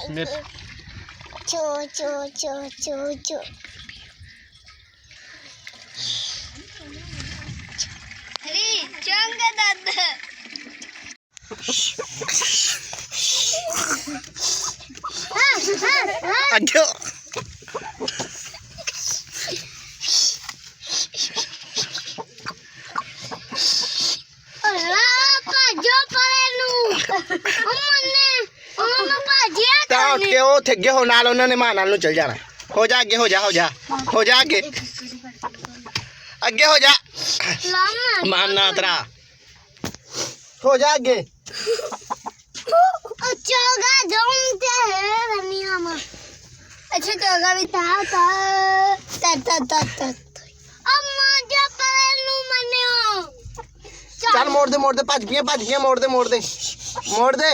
चो चो चो चो चो अरे चंगा दादा अग्गो के उठ अगे हो नाल उन्होंने मां नाल चल जाना हो जा अगे हो जा हो जा हो जा अगे अगे हो जा मानना तेरा हो जा अगे चोगा जोंते है रनिया में अच्छा चोगा भी ता ता ता ता ता ता अम्मा जा परेनु मन्यो चल मोड़ दे भज गया मोड़ दे मोड़ दे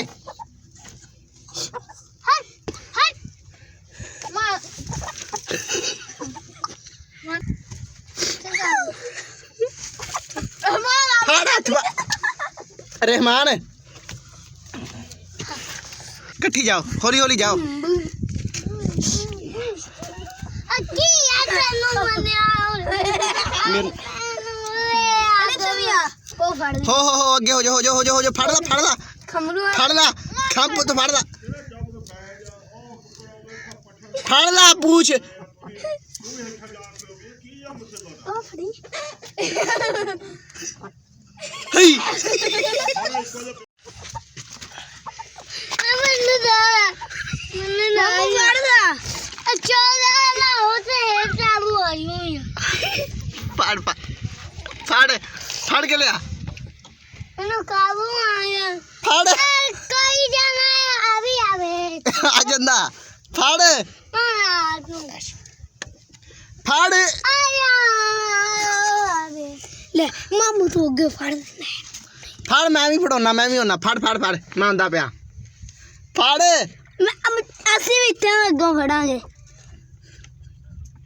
रहमान कट्ठी जाओ हौली हौली जाओ हो अगे हो जा फड़ ला खंभ तो फड़ ला पूछ फड़ के लिया काबू आया फड़ कोई जाना है अभी आवे आ जंदा फड़ फड़ आया ले मामू तो अगे फड़ मैं भी फड़ोना मैं भी होना फड़ मैं आंदा पिया फड़ ਅਸੀਂ ਵੀ ਇੱਥੇ ਅੱਗੋਂ ਫੜਾਂਗੇ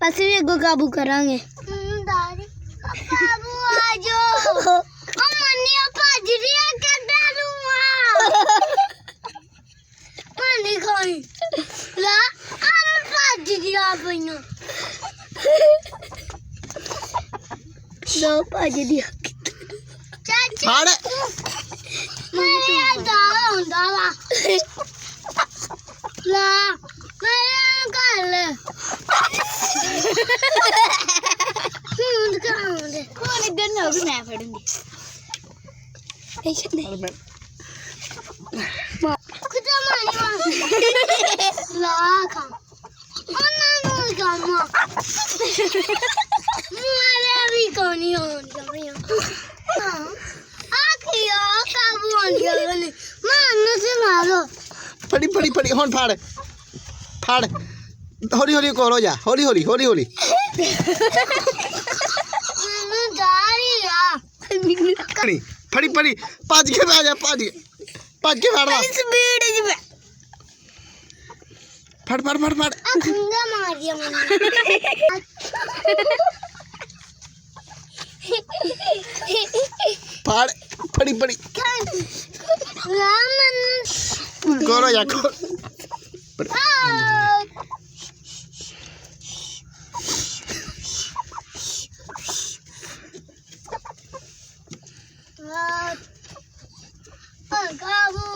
ਅਸੀਂ ਵੀ ਅੱਗੋਂ ਕਾਬੂ ਕਰਾਂਗੇ ਦਾਦੀ ਕਾਬੂ ਆ ਜੋ ਮੰਨੀਆ ਭੱਜ ਰਿਹਾ ਕੱਢਾ ਨੂੰ ਪਾਣੀ ਖਾਈ ਲਾ ਆਮ ਭੱਜ ਗਿਆ ਪਈਆਂ ਲੋ ਭੱਜ ਗਿਆ ਫੜ ਮੇਰੇ ਦਾ ਹੁੰਦਾ ਵਾ ला मेरा कल कौन गन्ना भी मैं पढ़ूंगी ऐसे नहीं कुछ मानी ला खा अन्ना मुझ कामा मेरे भी कोनी होन कमियां आखिया काबू होन गया मान से मारो फड़ी हुन फड़ हौली हौली कोल हो जा हौली फड़ी भज के आ जा भज के फड़ खंगा मार दिया मैंने फड़ी रामन कोल हो जा काबू